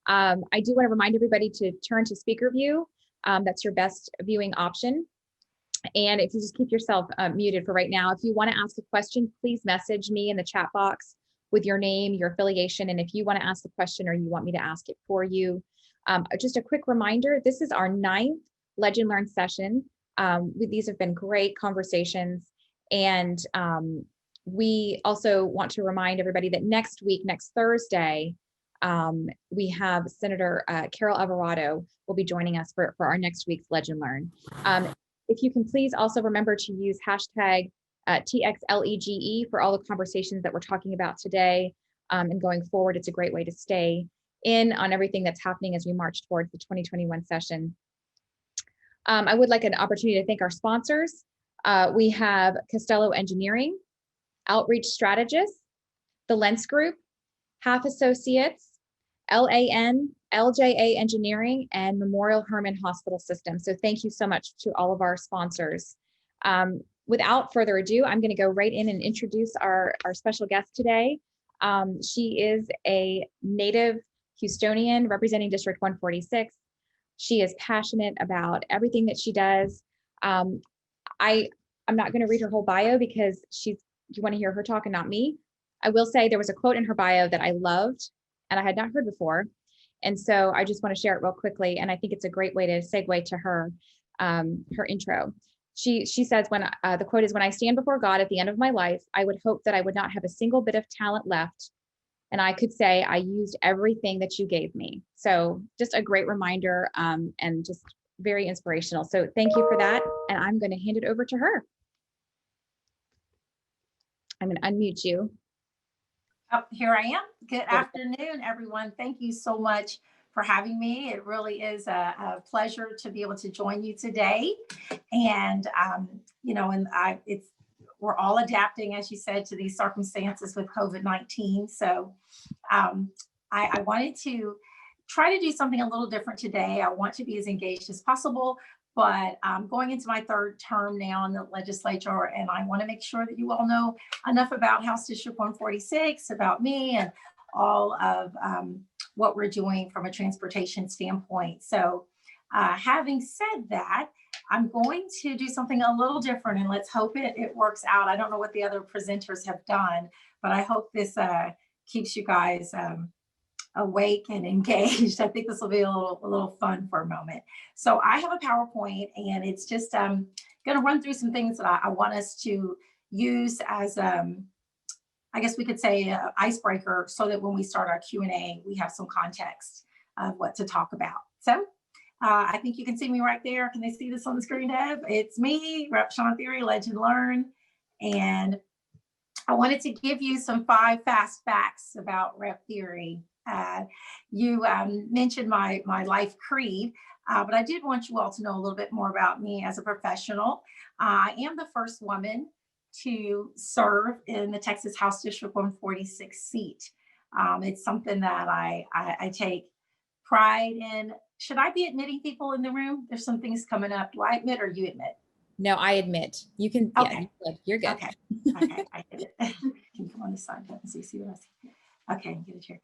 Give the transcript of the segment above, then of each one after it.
I do want to remind everybody to turn to speaker view. That's your best viewing option. And if you just keep yourself muted for right now, if you want to ask a question, please message me in the chat box with your name, your affiliation, and if you want to ask the question or you want me to ask it for you. Just a quick reminder, this is our 9th Lege and Learn session. These have been great conversations. And we also want to remind everybody that next week, next Thursday, we have Senator Carol Alvarado will be joining us for our next week's Lege and Learn. If you can please also remember to use hashtag TXLEGE for all the conversations that we're talking about today and going forward. It's a great way to stay in on everything that's happening as we march towards the 2021 session. I would like an opportunity to thank our sponsors. We have Costello Engineering, Outreach Strategists, the Lentz Group, Half Associates, LAN, LJA Engineering, and Memorial Hermann Hospital System. So thank you so much to all of our sponsors. Without further ado, I'm going to go right in and introduce our special guest today. She is a native Houstonian representing District 146. She is passionate about everything that she does. I'm not going to read her whole bio because you want to hear her talk and not me. I will say there was a quote in her bio that I loved and I had not heard before. And so I just want to share it real quickly. And I think it's a great way to segue to her intro. She says, the quote is, "When I stand before God at the end of my life, I would hope that I would not have a single bit of talent left. And I could say I used everything that you gave me." So just a great reminder and just very inspirational. So thank you for that. And I'm going to hand it over to her. I'm going to unmute you. Oh, here I am. Good afternoon, everyone. Thank you so much for having me. It really is a pleasure to be able to join you today. And, we're all adapting, as you said, to these circumstances with COVID-19. So I wanted to try to do something a little different today. I want to be as engaged as possible, but I'm going into my 3rd term now in the legislature, and I want to make sure that you all know enough about House District 146, about me, and all of what we're doing from a transportation standpoint. So having said that, I'm going to do something a little different, and let's hope it works out. I don't know what the other presenters have done, but I hope this keeps you guys awake and engaged. I think this will be a little fun for a moment. So I have a PowerPoint, and it's just going to run through some things that I want us to use as I guess we could say an icebreaker, so that when we start our Q&A, we have some context of what to talk about. So I think you can see me right there. Can they see this on the screen, Deb? It's me, Rep. Shawn Thierry, Lege and Learn. And I wanted to give you some 5 fast facts about Rep. Thierry. You mentioned my life creed, but I did want you all to know a little bit more about me as a professional. I am the first woman to serve in the Texas House District 146 seat. It's something that I take pride in. Should I be admitting people in the room? There's some things coming up. Do I admit or you admit? No, I admit. You can. Okay. Yeah, you're good. Okay. Okay. I get it. Can you come on this side and see what I see? Okay, get it here.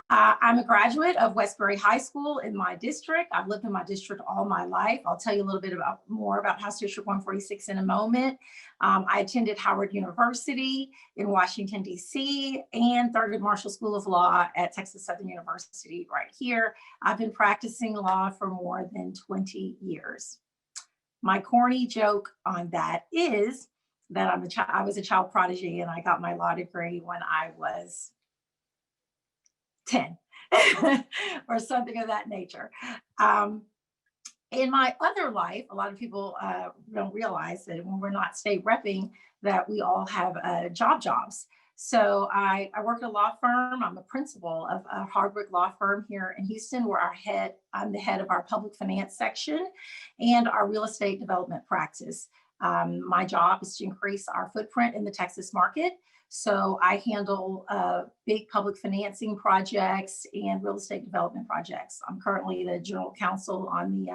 I'm a graduate of Westbury High School in my district. I've lived in my district all my life. I'll tell you a little bit more about House District 146 in a moment. I attended Howard University in Washington, D.C. and Thurgood Marshall School of Law at Texas Southern University right here. I've been practicing law for more than 20 years. My corny joke on that is that I was a child prodigy, and I got my law degree when I was 10 or something of that nature. In my other life, a lot of people don't realize that when we're not state repping, that we all have jobs. So I work at a law firm. I'm a principal of a Hardwick law firm here in Houston, where I'm the head of our public finance section and our real estate development practice. My job is to increase our footprint in the Texas market. So I handle big public financing projects and real estate development projects. I'm currently the general counsel on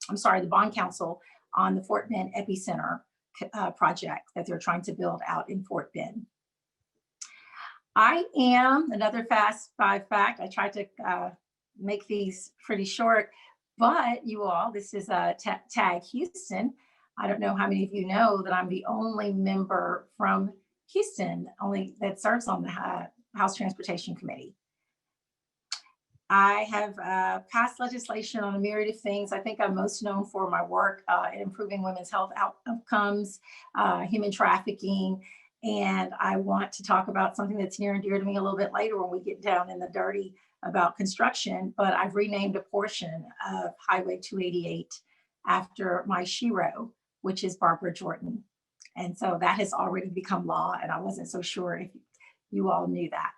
the bond counsel on the Fort Bend Epicenter project that they're trying to build out in Fort Bend. I am, another fast 5 fact, I tried to make these pretty short, but you all, this is a tag Houston. I don't know how many of you know that I'm the only member from Houston, only that serves on the House Transportation Committee. I have passed legislation on a myriad of things. I think I'm most known for my work in improving women's health outcomes, human trafficking, and I want to talk about something that's near and dear to me a little bit later when we get down in the dirty about construction, but I've renamed a portion of Highway 288 after my shero, which is Barbara Jordan. And so that has already become law, and I wasn't so sure if you all knew that.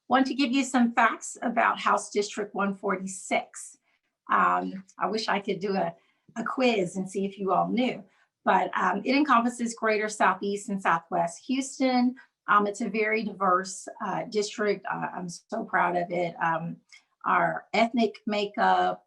Want to give you some facts about House District 146. I wish I could do a quiz and see if you all knew, but it encompasses greater Southeast and Southwest Houston. It's a very diverse district. I'm so proud of it. Our ethnic makeup,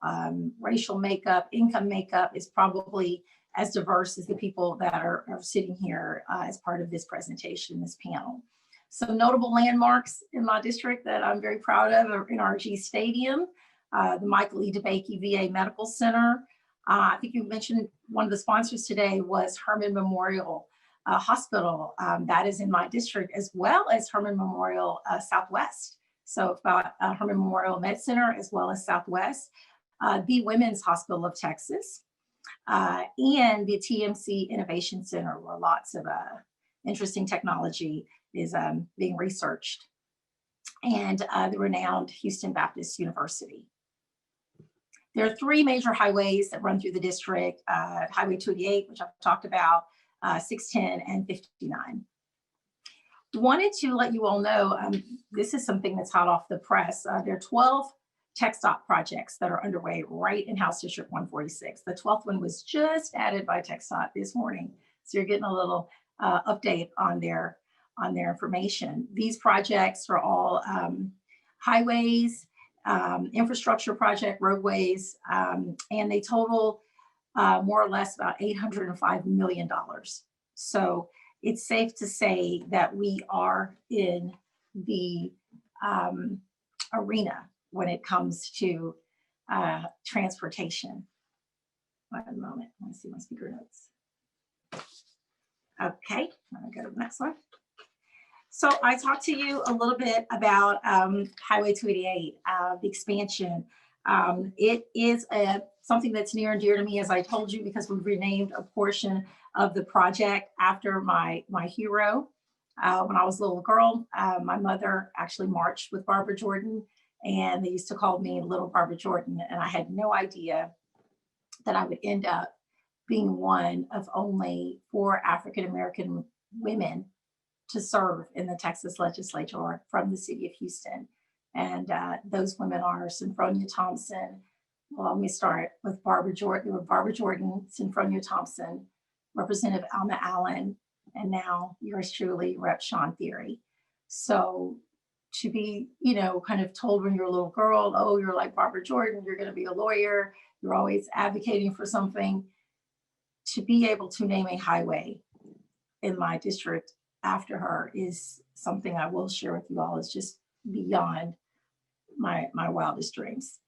racial makeup, income makeup is probably as diverse as the people that are sitting here as part of this presentation, this panel. Some notable landmarks in my district that I'm very proud of are NRG Stadium, the Michael E. DeBakey VA Medical Center. I think you mentioned one of the sponsors today was Herman Memorial Hospital. That is in my district, as well as Herman Memorial Southwest. So about Herman Memorial Med Center, as well as Southwest, the Women's Hospital of Texas, and the TMC Innovation Center, where lots of interesting technology is being researched, and the renowned Houston Baptist University. There are three major highways that run through the district, Highway 288, which I've talked about, 610 and 59. Wanted to let you all know, this is something that's hot off the press. There are 12 TxDOT projects that are underway right in House District 146. The 12th one was just added by TxDOT this morning. So you're getting a little update on their information. These projects are all highways, infrastructure project, roadways, and they total more or less about $805 million. So it's safe to say that we are in the arena when it comes to transportation. One moment, I want to see my speaker notes. Okay, I'll go to the next one. So I talked to you a little bit about Highway 288, the expansion. It is something that's near and dear to me, as I told you, because we've renamed a portion of the project after my hero. When I was a little girl, my mother actually marched with Barbara Jordan, and they used to call me Little Barbara Jordan, and I had no idea that I would end up being one of only 4 African-American women to serve in the Texas legislature from the city of Houston. And those women are Synfronia Thompson. Well, let me start with Barbara Jordan, Synfronia Thompson, Representative Alma Allen, and now yours truly, Rep. Shawn Thierry. So to be, kind of told when you're a little girl, oh, you're like Barbara Jordan, you're going to be a lawyer, you're always advocating for something. To be able to name a highway in my district after her is something I will share with you all. Is just beyond my wildest dreams.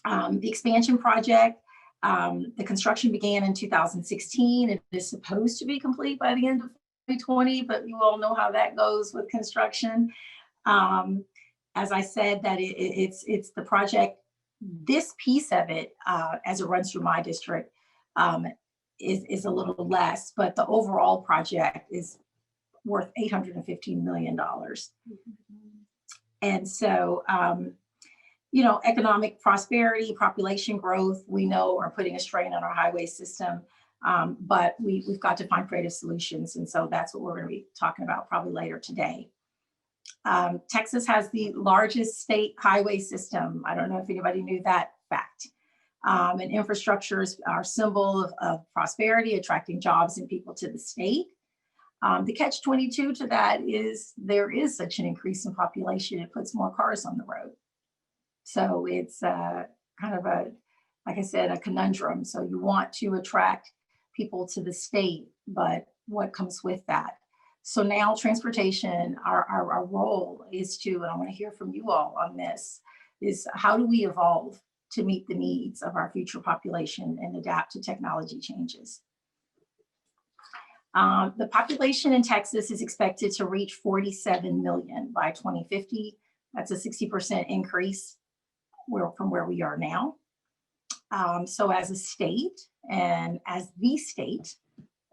The expansion project, the construction began in 2016. It is supposed to be complete by the end of 2020, but you all know how that goes with construction. As I said, that it's the project, this piece of it, as it runs through my district, is a little less, but the overall project is worth $815 million. And so, economic prosperity, population growth, we know are putting a strain on our highway system, but we've got to find creative solutions. And so that's what we're going to be talking about probably later today. Texas has the largest state highway system. I don't know if anybody knew that fact. And infrastructure is our symbol of prosperity, attracting jobs and people to the state. The catch-22 to that is there is such an increase in population, it puts more cars on the road. So it's kind of like I said, a conundrum. So you want to attract people to the state, but what comes with that? So now transportation, our role is to, and I want to hear from you all on this, is how do we evolve to meet the needs of our future population and adapt to technology changes. The population in Texas is expected to reach 47 million by 2050. That's a 60% increase from where we are now. So as a state and as the state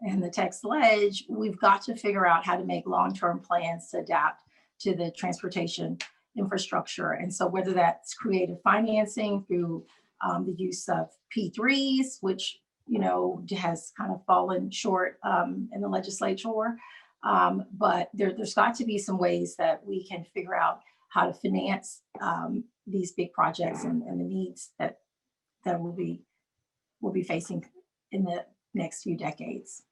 and the Texas Lege, we've got to figure out how to make long-term plans to adapt to the transportation infrastructure. And so whether that's creative financing through the use of P3s, which has kind of fallen short in the legislature, but there's got to be some ways that we can figure out how to finance these big projects and the needs that we'll be facing in the next few decades.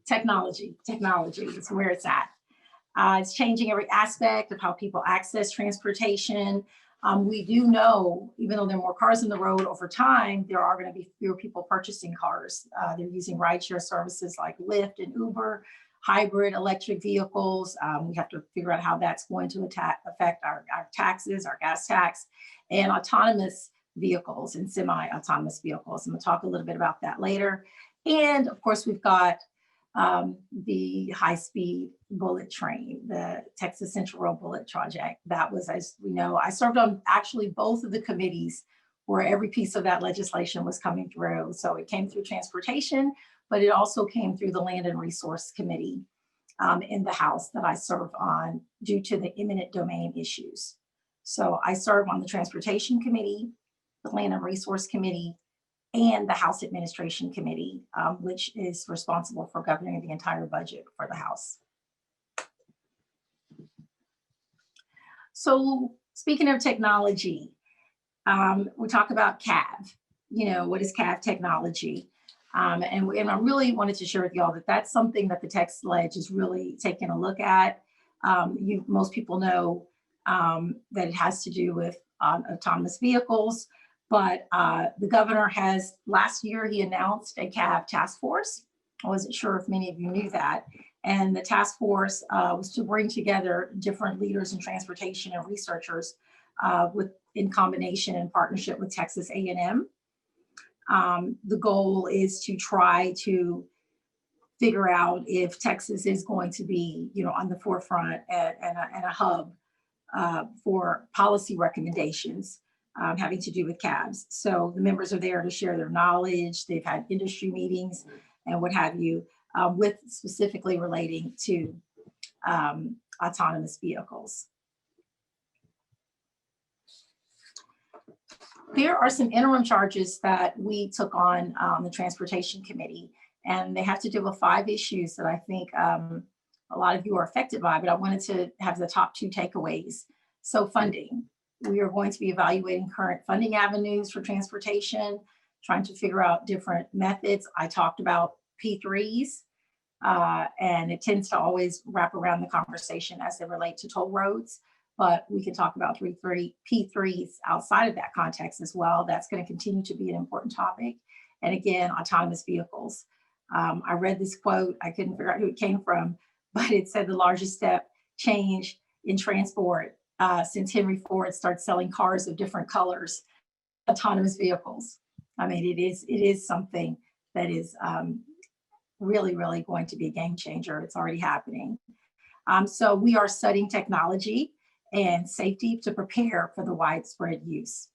Technology is where it's at. It's changing every aspect of how people access transportation. We do know, even though there are more cars on the road over time, there are going to be fewer people purchasing cars. They're using rideshare services like Lyft and Uber, hybrid electric vehicles. We have to figure out how that's going to affect our taxes, our gas tax, and autonomous vehicles and semi-autonomous vehicles. I'm going to talk a little bit about that later. And of course, we've got the high-speed bullet train, the Texas Central Rail Bullet Project. That was, as we know, I served on actually both of the committees where every piece of that legislation was coming through. So it came through transportation, but it also came through the Land and Resource Committee in the House that I serve on due to the eminent domain issues. So I serve on the Transportation Committee, the Land and Resource Committee, and the House Administration Committee, which is responsible for governing the entire budget for the House. So speaking of technology, we talk about CAV. What is CAV technology? And I really wanted to share with y'all that that's something that the Texas Lege is really taking a look at. Most people know that it has to do with autonomous vehicles. But the governor has, last year, he announced a CAV task force. I wasn't sure if many of you knew that. And the task force was to bring together different leaders in transportation and researchers in combination and partnership with Texas A&M. The goal is to try to figure out if Texas is going to be, on the forefront and a hub for policy recommendations having to do with CAVs. So the members are there to share their knowledge. They've had industry meetings and what have you, with specifically relating to autonomous vehicles. There are some interim charges that we took on the Transportation Committee, and they have to do with 5 issues that I think a lot of you are affected by, but I wanted to have the top 2 takeaways. So funding. We are going to be evaluating current funding avenues for transportation, trying to figure out different methods. I talked about P3s, and it tends to always wrap around the conversation as they relate to toll roads, but we can talk about P3s outside of that context as well. That's going to continue to be an important topic. And again, autonomous vehicles. I read this quote, I couldn't figure out who it came from, but it said the largest step change in transport since Henry Ford started selling cars of different colors, autonomous vehicles. I mean, it is something that is really, really going to be a game changer. It's already happening. So we are studying technology and safety to prepare for the widespread use.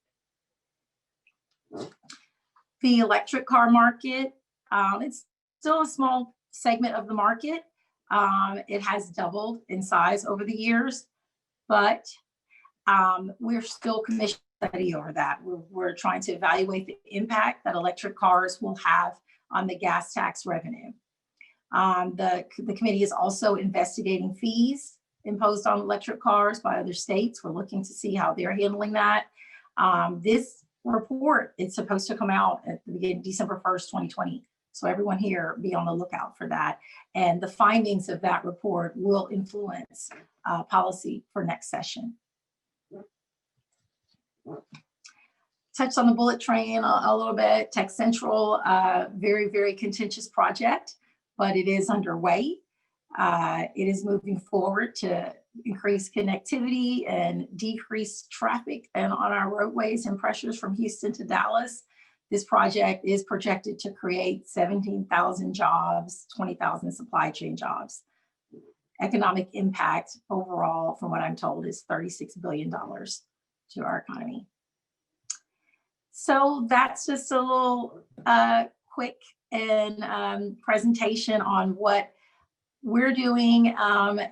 The electric car market, it's still a small segment of the market. It has doubled in size over the years, but we're still commissioned to study over that. We're trying to evaluate the impact that electric cars will have on the gas tax revenue. The committee is also investigating fees imposed on electric cars by other states. We're looking to see how they're handling that. This report is supposed to come out at the beginning, December 1st, 2020. So everyone here be on the lookout for that. And the findings of that report will influence policy for next session. Touched on the bullet train a little bit. Tech Central, very, very contentious project, but it is underway. It is moving forward to increase connectivity and decrease traffic and on our roadways and pressures from Houston to Dallas. This project is projected to create 17,000 jobs, 20,000 supply chain jobs. Economic impact overall, from what I'm told, is $36 billion to our economy. So that's just a little quick and presentation on what we're doing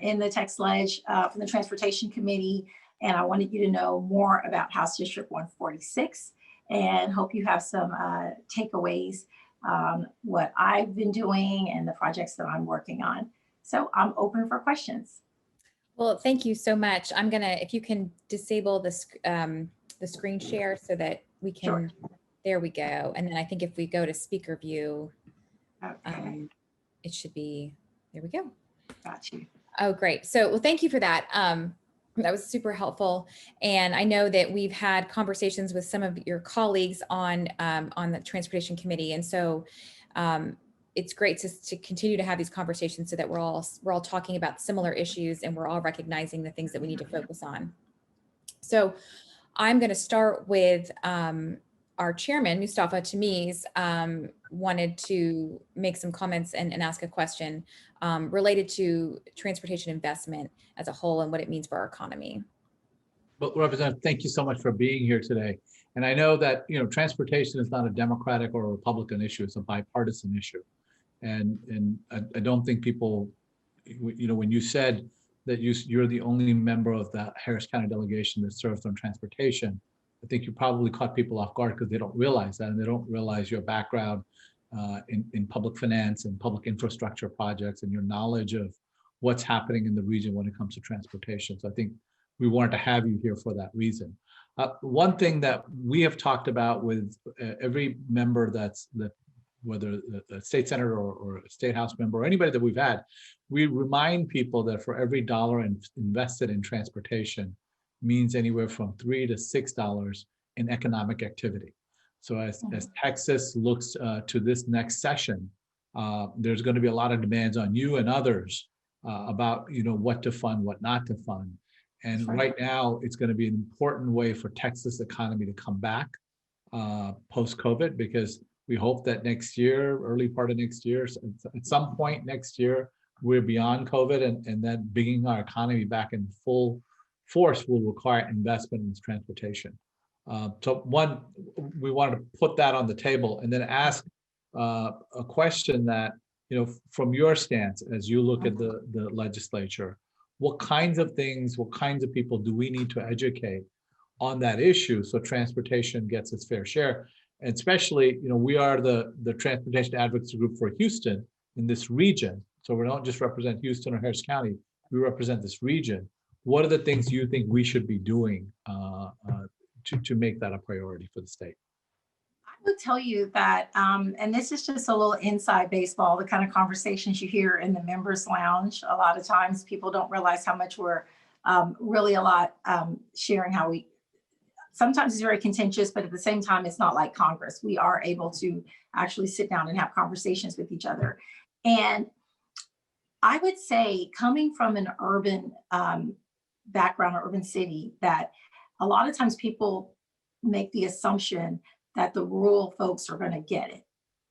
in the Text Ledge from the Transportation Committee. And I wanted you to know more about House District 146 and hope you have some takeaways, what I've been doing and the projects that I'm working on. So I'm open for questions. Well, thank you so much. I'm gonna, if you can disable the screen share so that we can, Sure. There we go. And then I think if we go to speaker view, Okay. it should be, there we go. Got you. Oh, great. So, well, thank you for that. That was super helpful. And I know that we've had conversations with some of your colleagues on the Transportation Committee. And so it's great to continue to have these conversations so that we're all talking about similar issues and we're all recognizing the things that we need to focus on. So I'm going to start with our chairman, Mustafa Tamiz, wanted to make some comments and ask a question related to transportation investment as a whole and what it means for our economy. Well, Representative, thank you so much for being here today. And I know that, you know, transportation is not a Democratic or a Republican issue, it's a bipartisan issue. And I don't think people, you know, when you said that you're the only member of the Harris County delegation that serves on transportation, I think you probably caught people off guard because they don't realize that, and they don't realize your background in public finance and public infrastructure projects and your knowledge of what's happening in the region when it comes to transportation. So I think we wanted to have you here for that reason. One thing that we have talked about with every member whether a state senator or a state house member or anybody that we've had, we remind people that for every dollar invested in transportation means anywhere from $3 to $6 in economic activity. So as Texas looks to this next session, there's going to be a lot of demands on you and others about, you know, what to fund, what not to fund. And right now, it's going to be an important way for Texas economy to come back post-COVID, because we hope that next year, early part of next year, at some point next year, we're beyond COVID, and then bringing our economy back in full force will require investment in transportation. So one, we wanted to put that on the table and then ask a question that, you know, from your stance, as you look at the legislature, what kinds of things, what kinds of people do we need to educate on that issue so transportation gets its fair share? And especially, you know, we are the transportation advocacy group for Houston in this region. So we don't just represent Houston or Harris County, we represent this region. What are the things you think we should be doing to make that a priority for the state? I would tell you that, and this is just a little inside baseball, the kind of conversations you hear in the members lounge. A lot of times people don't realize how much we're really sharing how we, sometimes it's very contentious, but at the same time, it's not like Congress. We are able to actually sit down and have conversations with each other. And I would say, coming from an urban background, or urban city, that a lot of times people make the assumption that the rural folks are going to get it.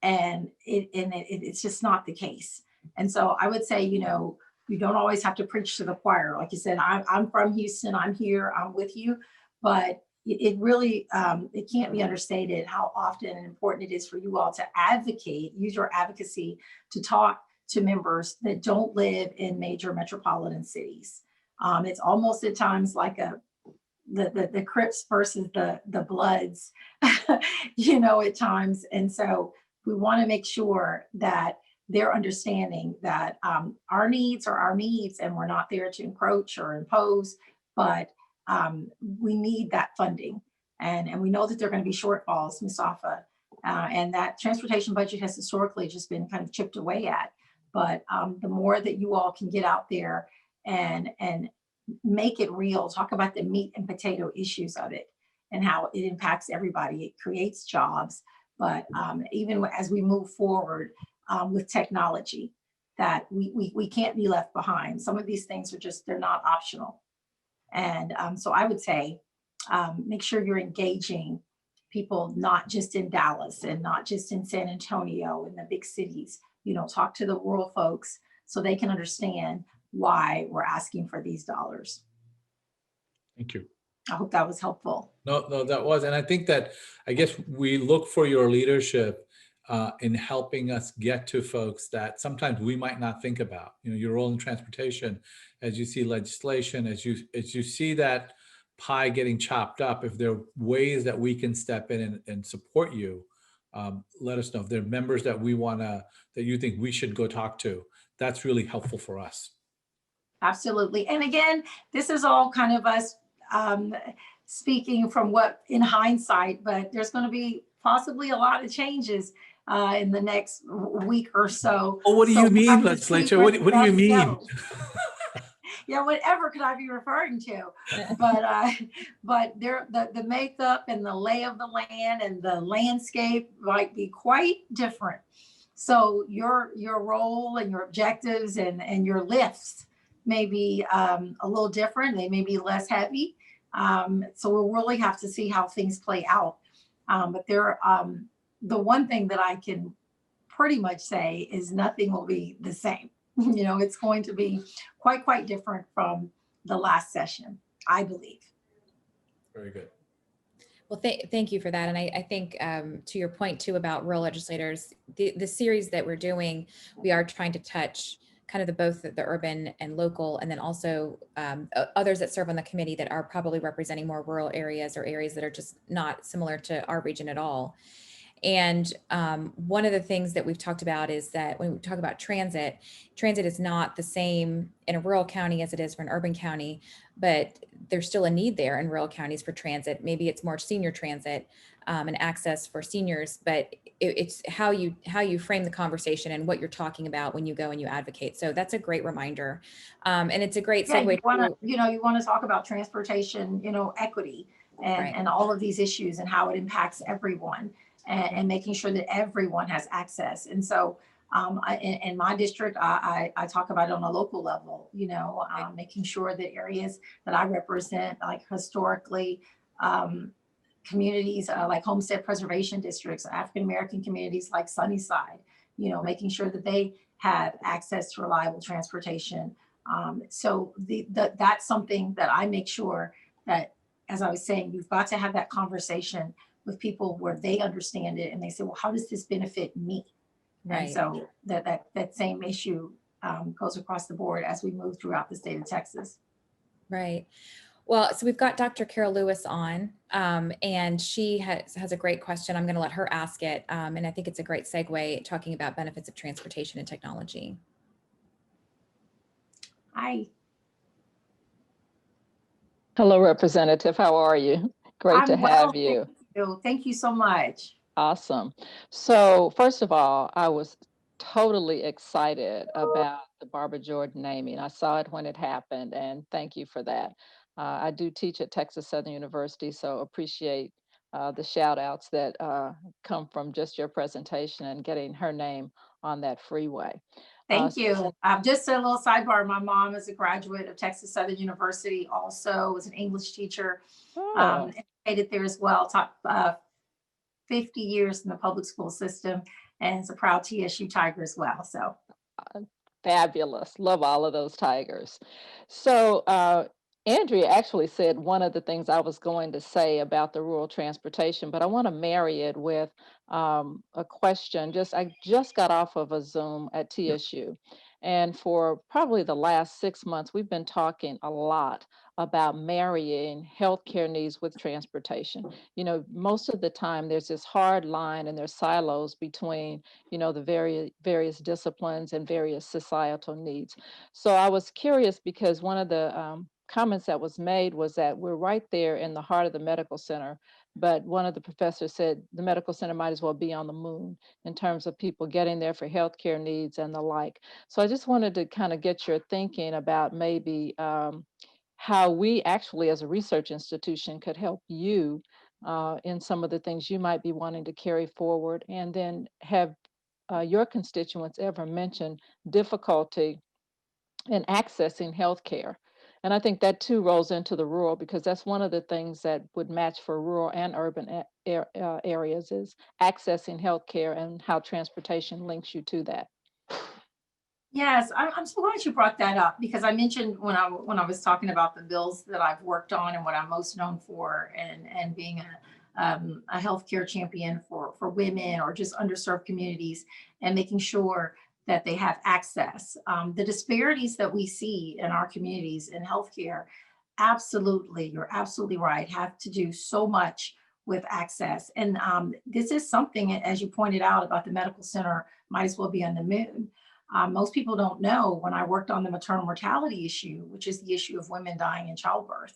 And it's just not the case. And so I would say, you know, you don't always have to preach to the choir. Like you said, I'm from Houston, I'm here, I'm with you. But it really, it can't be understated how often and important it is for you all to advocate, use your advocacy to talk to members that don't live in major metropolitan cities. It's almost at times like the Crips versus the Bloods, you know, at times. And so we want to make sure that they're understanding that our needs are our needs, and we're not there to encroach or impose, but we need that funding. And we know that there are going to be shortfalls, Mustafa, and that transportation budget has historically just been kind of chipped away at. But the more that you all can get out there and make it real, talk about the meat and potato issues of it and how it impacts everybody, it creates jobs. But even as we move forward with technology, that we can't be left behind. Some of these things are just, they're not optional. And so I would say, make sure you're engaging people, not just in Dallas and not just in San Antonio and the big cities. You know, talk to the rural folks so they can understand why we're asking for these dollars. Thank you. I hope that was helpful. No, that was. And I think that, I guess we look for your leadership in helping us get to folks that sometimes we might not think about. You know, your role in transportation, as you see legislation, as you see that pie getting chopped up, if there are ways that we can step in and support you, let us know. If there are members that that you think we should go talk to, that's really helpful for us. Absolutely. And again, this is all kind of us speaking from what in hindsight, but there's going to be possibly a lot of changes in the next week or so. Oh, what do you mean, legislature? What do you mean? Yeah, whatever could I be referring to? But the makeup and the lay of the land and the landscape might be quite different. So your role and your objectives and your lifts may be a little different. They may be less heavy. So we'll really have to see how things play out. But the one thing that I can pretty much say is nothing will be the same. You know, it's going to be quite different from the last session, I believe. Very good. Well, thank you for that. And I think to your point too about rural legislators, the series that we're doing, we are trying to touch kind of both the urban and local, and then also others that serve on the committee that are probably representing more rural areas or areas that are just not similar to our region at all. And one of the things that we've talked about is that when we talk about transit is not the same in a rural county as it is for an urban county, but there's still a need there in rural counties for transit. Maybe it's more senior transit and access for seniors, but it's how you frame the conversation and what you're talking about when you go and you advocate. So that's a great reminder. And it's a great segue. You want to talk about transportation, equity and all of these issues and how it impacts everyone. And making sure that everyone has access. And so in my district, I talk about it on a local level, making sure that areas that I represent, like historically, communities like homestead preservation districts, African-American communities like Sunnyside, making sure that they have access to reliable transportation. So that's something that I make sure that, as I was saying, you've got to have that conversation with people where they understand it and they say, well, how does this benefit me? Right. And so that same issue goes across the board as we move throughout the state of Texas. Right. Well, so we've got Dr. Carol Lewis on, and she has a great question. I'm going to let her ask it. And I think it's a great segue talking about benefits of transportation and technology. Hi. Hello, Representative. How are you? Great to have you. Thank you so much. Awesome. So first of all, I was totally excited about the Barbara Jordan naming. I saw it when it happened, and thank you for that. I do teach at Texas Southern University, so appreciate the shout outs that come from just your presentation and getting her name on that freeway. Thank you. Just a little sidebar. My mom is a graduate of Texas Southern University, also was an English teacher, educated there as well, taught 50 years in the public school system, and is a proud TSU Tiger as well. So fabulous. Love all of those Tigers. So Andrea actually said one of the things I was going to say about the rural transportation, but I want to marry it with a question. I just got off of a Zoom at TSU. And for probably the last 6 months, we've been talking a lot about marrying healthcare needs with transportation. Most of the time there's this hard line and there's silos between, the various disciplines and various societal needs. So I was curious because one of the comments that was made was that we're right there in the heart of the medical center. But one of the professors said the medical center might as well be on the moon in terms of people getting there for healthcare needs and the like. So I just wanted to kind of get your thinking about maybe how we actually as a research institution could help you in some of the things you might be wanting to carry forward, and then have your constituents ever mention difficulty in accessing health care. And I think that too rolls into the rural, because that's one of the things that would match for rural and urban areas is accessing health care and how transportation links you to that. Yes, I'm so glad you brought that up, because I mentioned when I was talking about the bills that I've worked on and what I'm most known for, and being a healthcare champion for women or just underserved communities, and making sure that they have access. The disparities that we see in our communities in healthcare, absolutely, you're absolutely right, have to do so much with access. And this is something, as you pointed out about the medical center, might as well be on the moon. Most people don't know, when I worked on the maternal mortality issue, which is the issue of women dying in childbirth,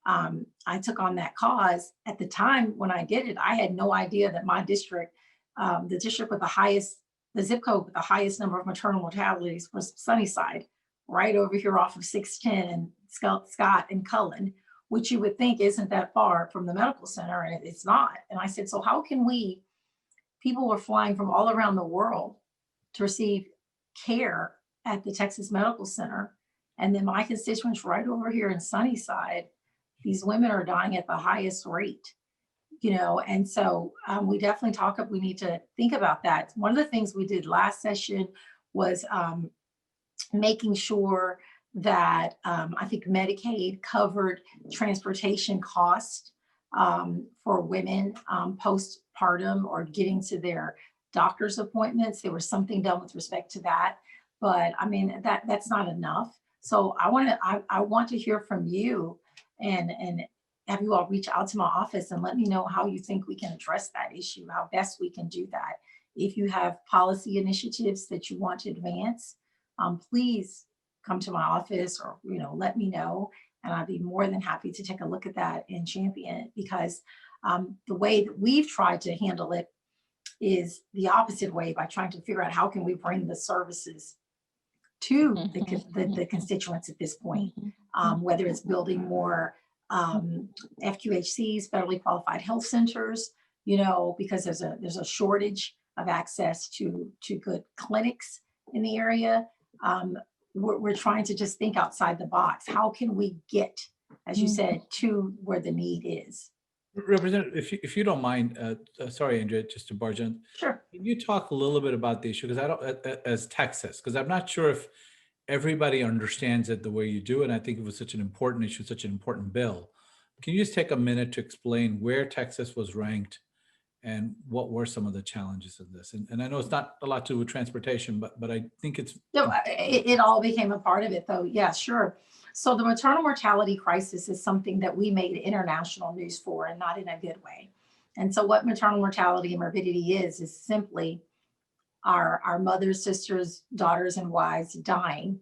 I took on that cause. At the time when I did it, I had no idea that my district, the district with the highest, the zip code with the highest number of maternal mortalities was Sunnyside, right over here off of 610 and Scott and Cullen, which you would think isn't that far from the medical center, and it's not. And I said, so how can people were flying from all around the world to receive care at the Texas Medical Center. And then my constituents right over here in Sunnyside, these women are dying at the highest rate, and so we definitely we need to think about that. One of the things we did last session was making sure that I think Medicaid covered transportation costs for women postpartum or getting to their doctor's appointments. There was something done with respect to that, but I mean, that's not enough. So I want to hear from you, and have you all reach out to my office and let me know how you think we can address that issue, how best we can do that. If you have policy initiatives that you want to advance, please come to my office, or let me know, and I'd be more than happy to take a look at that and champion it, because the way that we've tried to handle it is the opposite way, by trying to figure out how can we bring the services to the constituents at this point, whether it's building more FQHCs, federally qualified health centers, because there's a shortage of access to good clinics in the area. We're trying to just think outside the box. How can we get, as you said, to where the need is? Representative, if you don't mind, sorry, Andrea, just to barge in. Sure. Can you talk a little bit about the issue? Because I don't, as Texas, because I'm not sure if everybody understands it the way you do. And I think it was such an important issue, such an important bill. Can you just take a minute to explain where Texas was ranked and what were some of the challenges of this? And I know it's not a lot to do with transportation, but I think it's. No, it all became a part of it, though. Yeah, sure. So the maternal mortality crisis is something that we made international news for, and not in a good way. And so what maternal mortality and morbidity is simply our mothers, sisters, daughters, and wives dying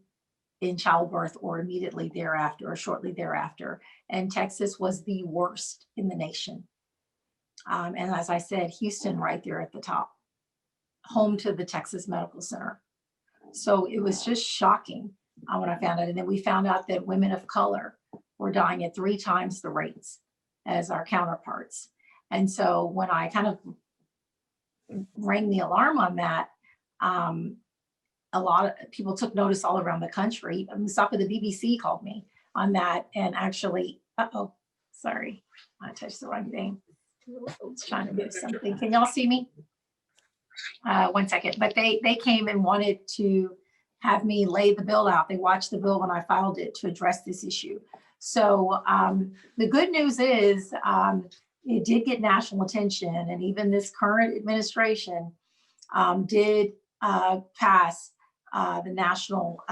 in childbirth or immediately thereafter or shortly thereafter. And Texas was the worst in the nation. And as I said, Houston right there at the top, home to the Texas Medical Center. So it was just shocking when I found out. And then we found out that women of color were dying at 3 times the rates as our counterparts. And so when I kind of rang the alarm on that, a lot of people took notice all around the country. Mustafa, the BBC called me on that, and actually, sorry, I touched the wrong thing. I was trying to do something. Can y'all see me? 1 second. But they came and wanted to have me lay the bill out. They watched the bill when I filed it to address this issue. So the good news is it did get national attention, and even this current administration did pass the National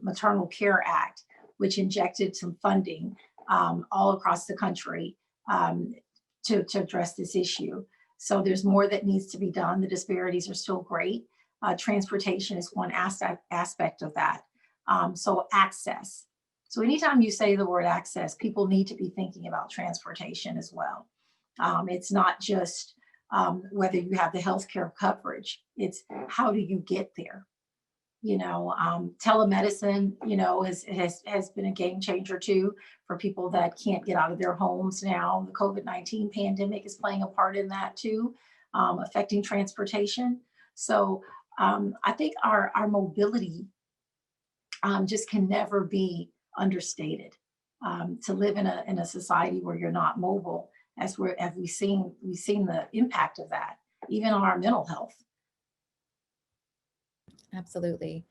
Maternal Care Act, which injected some funding all across the country to address this issue. So there's more that needs to be done. The disparities are still great. Transportation is one aspect of that. So access. So anytime you say the word access, people need to be thinking about transportation as well. It's not just whether you have the healthcare coverage, it's how do you get there? Telemedicine, has been a game changer too for people that can't get out of their homes now. The COVID-19 pandemic is playing a part in that too, affecting transportation. So I think our mobility just can never be understated. To live in a society where you're not mobile, as we've seen the impact of that, even on our mental health. Absolutely.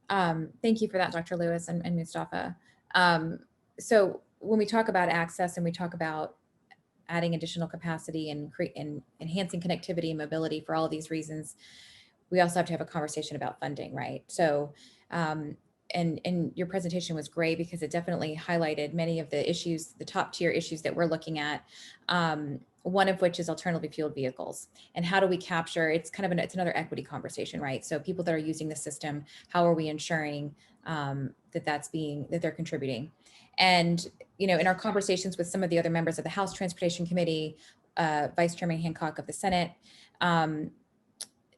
Thank you for that, Dr. Lewis and Mustafa. So when we talk about access and we talk about adding additional capacity and enhancing connectivity and mobility for all of these reasons, we also have to have a conversation about funding, right? So, and your presentation was great because it definitely highlighted many of the issues, the top tier issues that we're looking at. One of which is alternatively fueled vehicles, and how do we capture? It's kind of it's another equity conversation, right? So people that are using the system, how are we ensuring that they're contributing? And in our conversations with some of the other members of the House Transportation Committee, Vice Chairman Hancock of the Senate,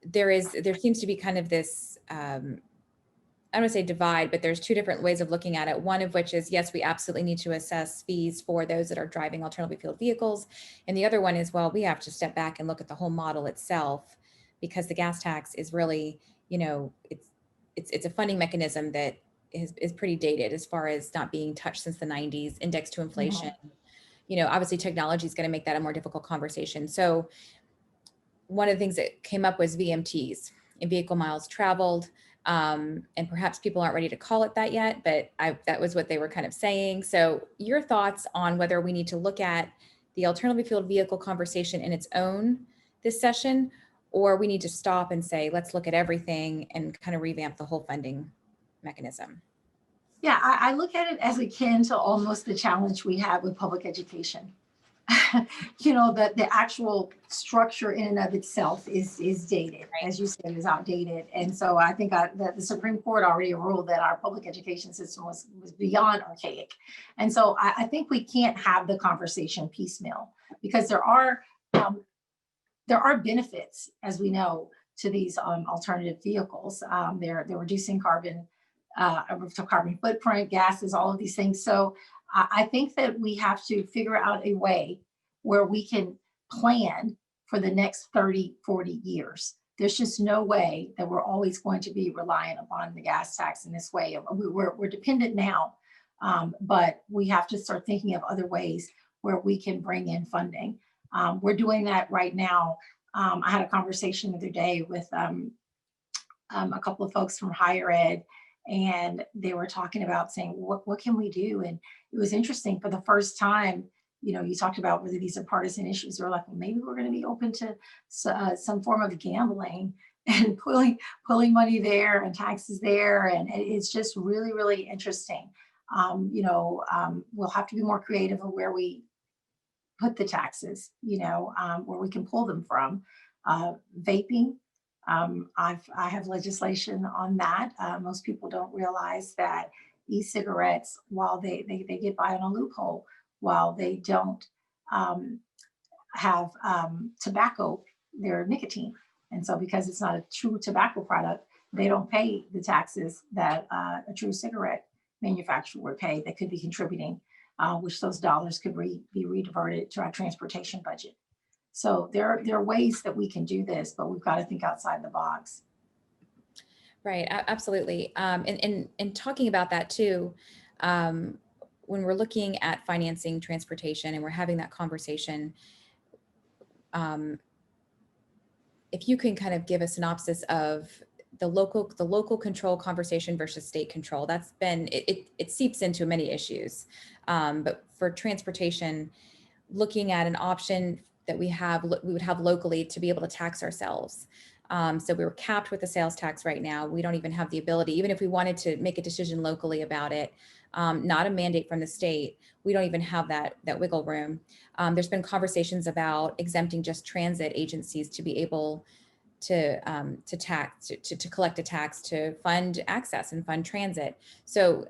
there seems to be kind of this, I don't want to say divide, but there's two different ways of looking at it. One of which is, yes, we absolutely need to assess fees for those that are driving alternatively fueled vehicles. And the other one is, well, we have to step back and look at the whole model itself, because the gas tax is really, it's a funding mechanism that is pretty dated as far as not being touched since the 90s, indexed to inflation. Obviously technology is going to make that a more difficult conversation. So one of the things that came up was VMTs, and vehicle miles traveled. And perhaps people aren't ready to call it that yet, but that was what they were kind of saying. So your thoughts on whether we need to look at the alternatively fueled vehicle conversation in its own this session, or we need to stop and say, let's look at everything and kind of revamp the whole funding mechanism. Yeah, I look at it as akin to almost the challenge we have with public education. The actual structure in and of itself is dated, as you said, is outdated. And so I think that the Supreme Court already ruled that our public education system was beyond archaic. And so I think we can't have the conversation piecemeal, because there are benefits, as we know, to these alternative vehicles. They're reducing carbon footprint, gases, all of these things. So I think that we have to figure out a way where we can plan for the next 30, 40 years. There's just no way that we're always going to be reliant upon the gas tax in this way. We're dependent now, but we have to start thinking of other ways where we can bring in funding. We're doing that right now. I had a conversation the other day with a couple of folks from higher ed, and they were talking about saying, what can we do? And it was interesting. For the first time, you talked about whether these are partisan issues. We're like, well, maybe we're going to be open to some form of gambling and pulling money there and taxes there. And it's just really, really interesting. We'll have to be more creative of where we put the taxes, where we can pull them from. Vaping. I have legislation on that. Most people don't realize that e-cigarettes, while they get by on a loophole, while they don't have tobacco, they're nicotine. And so because it's not a true tobacco product, they don't pay the taxes that a true cigarette manufacturer would pay, that could be contributing, which those dollars could be rediverted to our transportation budget. So there are ways that we can do this, but we've got to think outside the box. Right, absolutely. And talking about that too, when we're looking at financing transportation and we're having that conversation, if you can kind of give a synopsis of the local control conversation versus state control, that's been, it seeps into many issues. But for transportation, looking at an option that we would have locally to be able to tax ourselves. So we were capped with the sales tax right now. We don't even have the ability, even if we wanted to make a decision locally about it, not a mandate from the state, we don't even have that wiggle room. There's been conversations about exempting just transit agencies to be able to collect a tax to fund access and fund transit. So,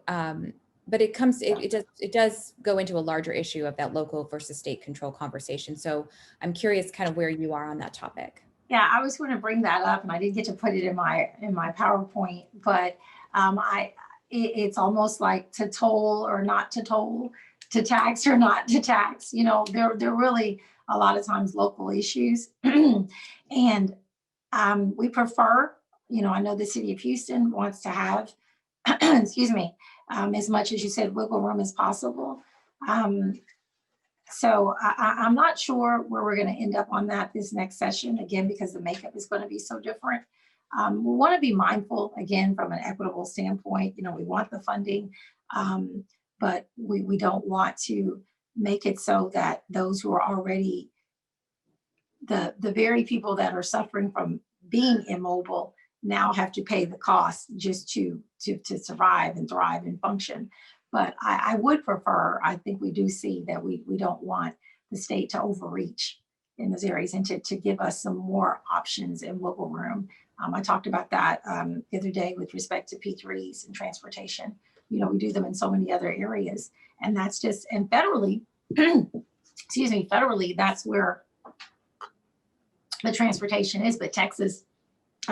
but it does go into a larger issue of that local versus state control conversation. So I'm curious kind of where you are on that topic. Yeah, I was going to bring that up, and I didn't get to put it in my PowerPoint, but it's almost like to toll or not to toll, to tax or not to tax. They're really a lot of times local issues, and we prefer, I know the city of Houston wants to have, excuse me, as much as you said, wiggle room as possible. So I'm not sure where we're going to end up on that this next session, again, because the makeup is going to be so different. We want to be mindful, again, from an equitable standpoint. We want the funding, but we don't want to make it so that those who are already the very people that are suffering from being immobile now have to pay the cost just to survive and thrive and function. But I would prefer, I think we do see that we don't want the state to overreach in those areas and to give us some more options and wiggle room. I talked about that the other day with respect to P3s and transportation. We do them in so many other areas, and that's just, and federally, excuse me, federally, that's where the transportation is, but Texas,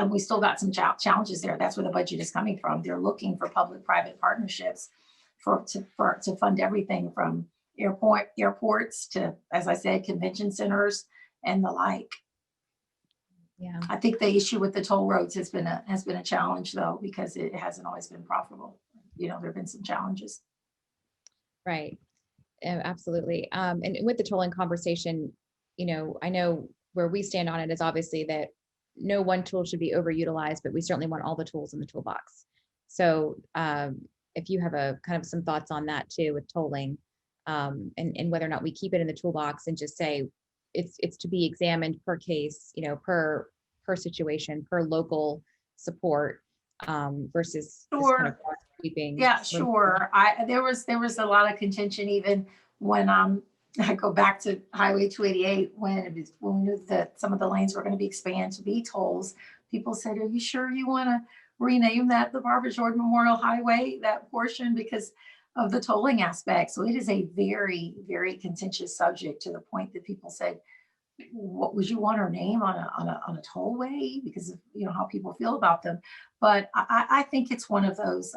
we still got some challenges there. That's where the budget is coming from. They're looking for public-private partnerships to fund everything from airports to, as I said, convention centers and the like. Yeah. I think the issue with the toll roads has been a challenge, though, because it hasn't always been profitable. There have been some challenges. Right. Absolutely. And with the tolling conversation, I know where we stand on it is obviously that no one tool should be overutilized, but we certainly want all the tools in the toolbox. So if you have a kind of some thoughts on that too with tolling, and whether or not we keep it in the toolbox and just say it's to be examined per case, per situation, per local support, versus Sure. kind of keeping. Yeah, sure. There was a lot of contention even when I go back to Highway 288 when we knew that some of the lanes were going to be expanded to be tolls. People said, "Are you sure you want to rename that the Barbara Jordan Memorial Highway, that portion, because of the tolling aspect?" So it is a very, very contentious subject, to the point that people said, "What would you want our name on a tollway?" Because of how people feel about them. But I think it's one of those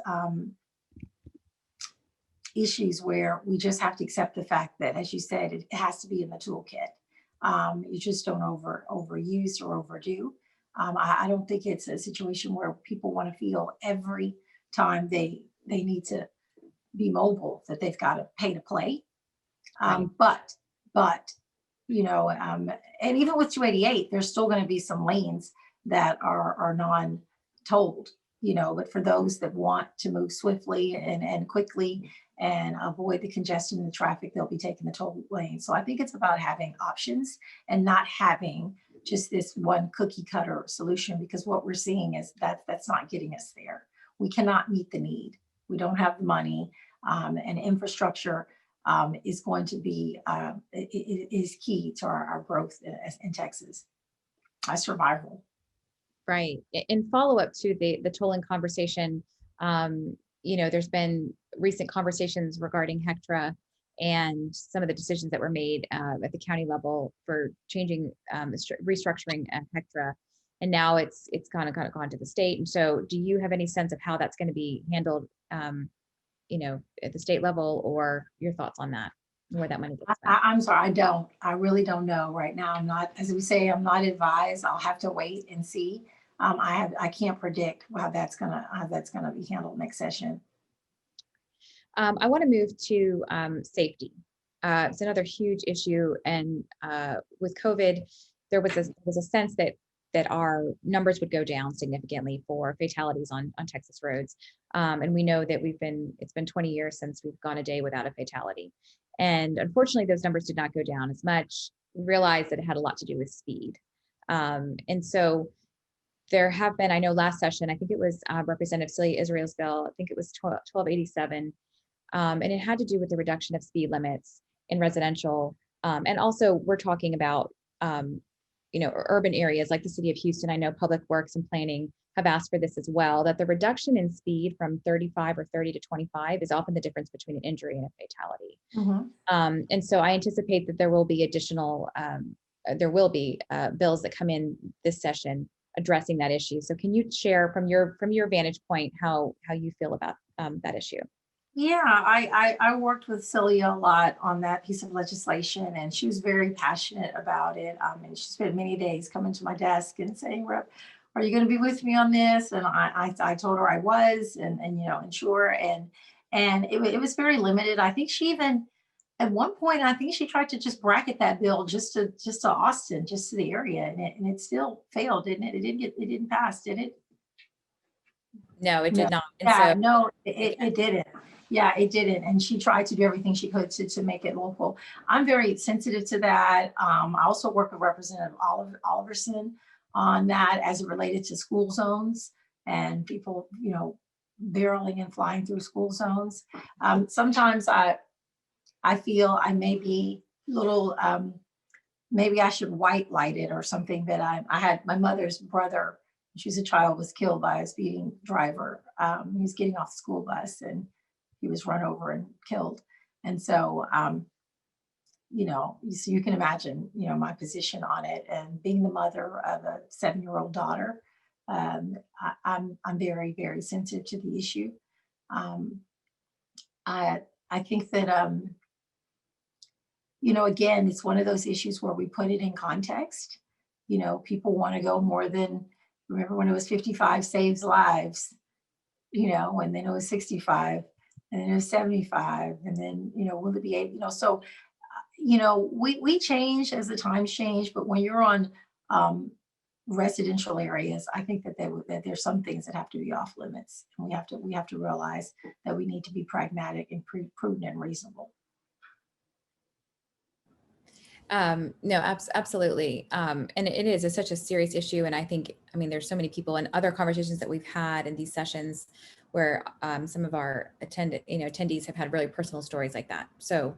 issues where we just have to accept the fact that, as you said, it has to be in the toolkit. You just don't overuse or overdo. I don't think it's a situation where people want to feel every time they need to be mobile that they've got to pay to play. Right. But and even with 288, there's still going to be some lanes that are non-tolled. But for those that want to move swiftly and quickly and avoid the congestion in the traffic, they'll be taking the toll lane. So I think it's about having options and not having just this one cookie cutter solution, because what we're seeing is that's not getting us there. We cannot meet the need. We don't have the money, and infrastructure is going to be is key to our growth in Texas, our survival. Right. In follow-up to the tolling conversation, there's been recent conversations regarding HECTRA and some of the decisions that were made at the county level for changing, restructuring HECTRA, and now it's kind of gone to the state. And so, do you have any sense of how that's going to be handled, at the state level, or your thoughts on that, where that money gets spent? I'm sorry, I really don't know right now. I'm not, as we say, I'm not advised. I'll have to wait and see. I can't predict how that's gonna be handled next session. I want to move to safety. It's another huge issue, and with COVID, there was a sense that our numbers would go down significantly for fatalities on Texas roads, and we know that it's been 20 years since we've gone a day without a fatality, and unfortunately, those numbers did not go down as much. We realized that it had a lot to do with speed, and so. There have been, I know last session, I think it was Representative Celia Israel's bill, I think it was 1287, and it had to do with the reduction of speed limits in residential. And also we're talking about, urban areas like the city of Houston. I know Public Works and Planning have asked for this as well, that the reduction in speed from 35 or 30 to 25 is often the difference between an injury and a fatality. Mm-hmm. And so I anticipate that there will be additional, bills that come in this session addressing that issue. So can you share from your vantage point how you feel about that issue? Yeah, I worked with Celia a lot on that piece of legislation, and she was very passionate about it. And she spent many days coming to my desk and saying, "Rep, are you going to be with me on this? And I told her I was, and you know, and sure. And it was very limited. I think she even, at one point, I think she tried to just bracket that bill just to Austin, just to the area, and it still failed, didn't it? It didn't pass, did it? No, it No. did not. And Yeah, so, no, it didn't. Yeah, it didn't. And she tried to do everything she could to make it local. I'm very sensitive to that. I also work with Representative Oliverson on that as it related to school zones and people, you know, barreling and flying through school zones. Sometimes I feel I may be a little, maybe I should white light it or something, but I had my mother's brother, she was a child, was killed by a speeding driver. He was getting off the school bus and he was run over and killed. And so, you know, so you can imagine, you know, my position on it, and being the mother of a 7-year-old daughter, I'm very, very sensitive to the issue. I think that, you know, again, it's one of those issues where we put it in context. You know, people want to go more than, remember when it was 55 saves lives, you know, and then it was 65, and then it was 75, and then, you know, will it be 8, you know, so, you know, we change as the times change, but when you're on residential areas, I think that that there's some things that have to be off limits, and we have to realize that we need to be pragmatic and prudent and reasonable. No, absolutely. And it's such a serious issue. And I think, I mean, there's so many people in other conversations that we've had in these sessions where some of our attendees have had really personal stories like that. So,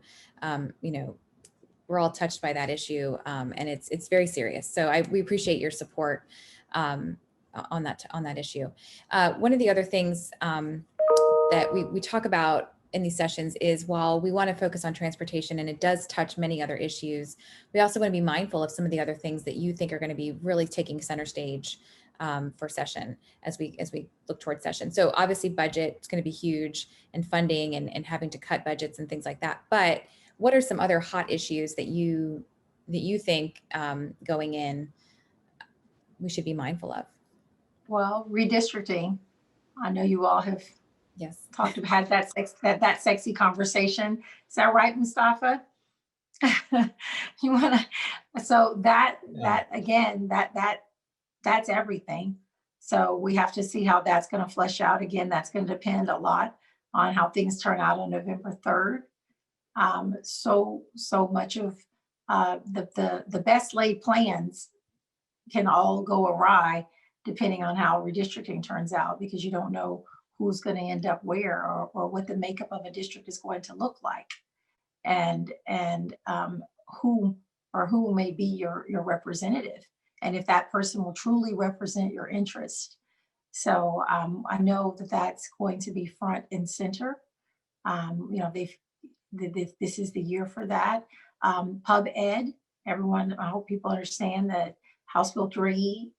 you know, we're all touched by that issue, and it's very serious. So we appreciate your support on that issue. One of the other things that we talk about in these sessions is, while we want to focus on transportation and it does touch many other issues, we also want to be mindful of some of the other things that you think are going to be really taking center stage for session as we look towards session. So obviously budget is going to be huge, and funding and having to cut budgets and things like that. But what are some other hot issues that you think going in we should be mindful of? Well, redistricting. I know you all have had that sexy conversation. Is that right, Mustafa? You want to, so that again, that's everything. So we have to see how that's going to flesh out. Again, that's going to depend a lot on how things turn out on November 3rd. So much of the best laid plans can all go awry depending on how redistricting turns out, because you don't know who's going to end up where, or what the makeup of a district is going to look like, and who may be your representative, and if that person will truly represent your interest. So I know that that's going to be front and center. You know, this is the year for that. Pub Ed, everyone, I hope people understand that House Bill 3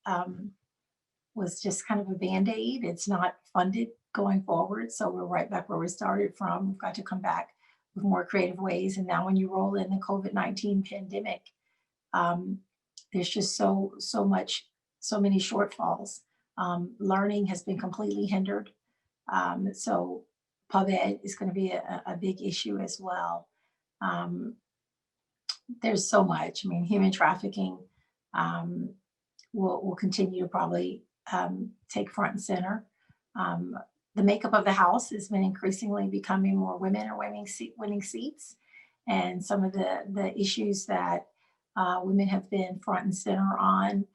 was just kind of a Band-Aid. It's not funded going forward. So we're right back where we started from. We've got to come back with more creative ways. And now when you roll in the COVID-19 pandemic, there's just so many shortfalls. Learning has been completely hindered. So Pub Ed is going to be a big issue as well. There's so much. I mean, human trafficking will continue to probably take front and center. The makeup of the House has been increasingly becoming more women are winning seats. And some of the issues that women have been front and center on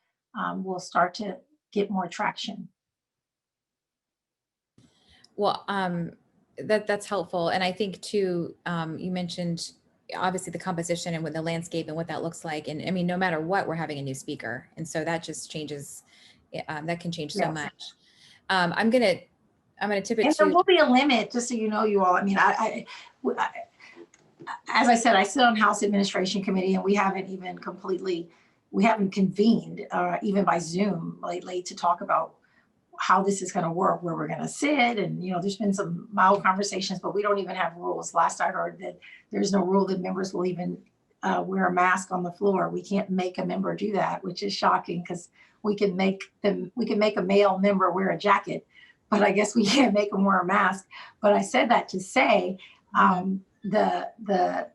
will start to get more traction. Well, that's helpful. And I think too, you mentioned obviously the composition and what the landscape and what that looks like. And I mean, no matter what, we're having a new speaker. And so that just changes, that can change so much. I'm going to tip it and to. there will be a limit, just so you know, you all. I mean, I as I said, I sit on House Administration Committee, and we haven't convened even by Zoom lately to talk about how this is going to work, where we're going to sit. And, you know, there's been some mild conversations, but we don't even have rules. Last I heard that there's no rule that members will even wear a mask on the floor. We can't make a member do that, which is shocking, because we can make a male member wear a jacket, but I guess we can't make them wear a mask. But I said that to say, the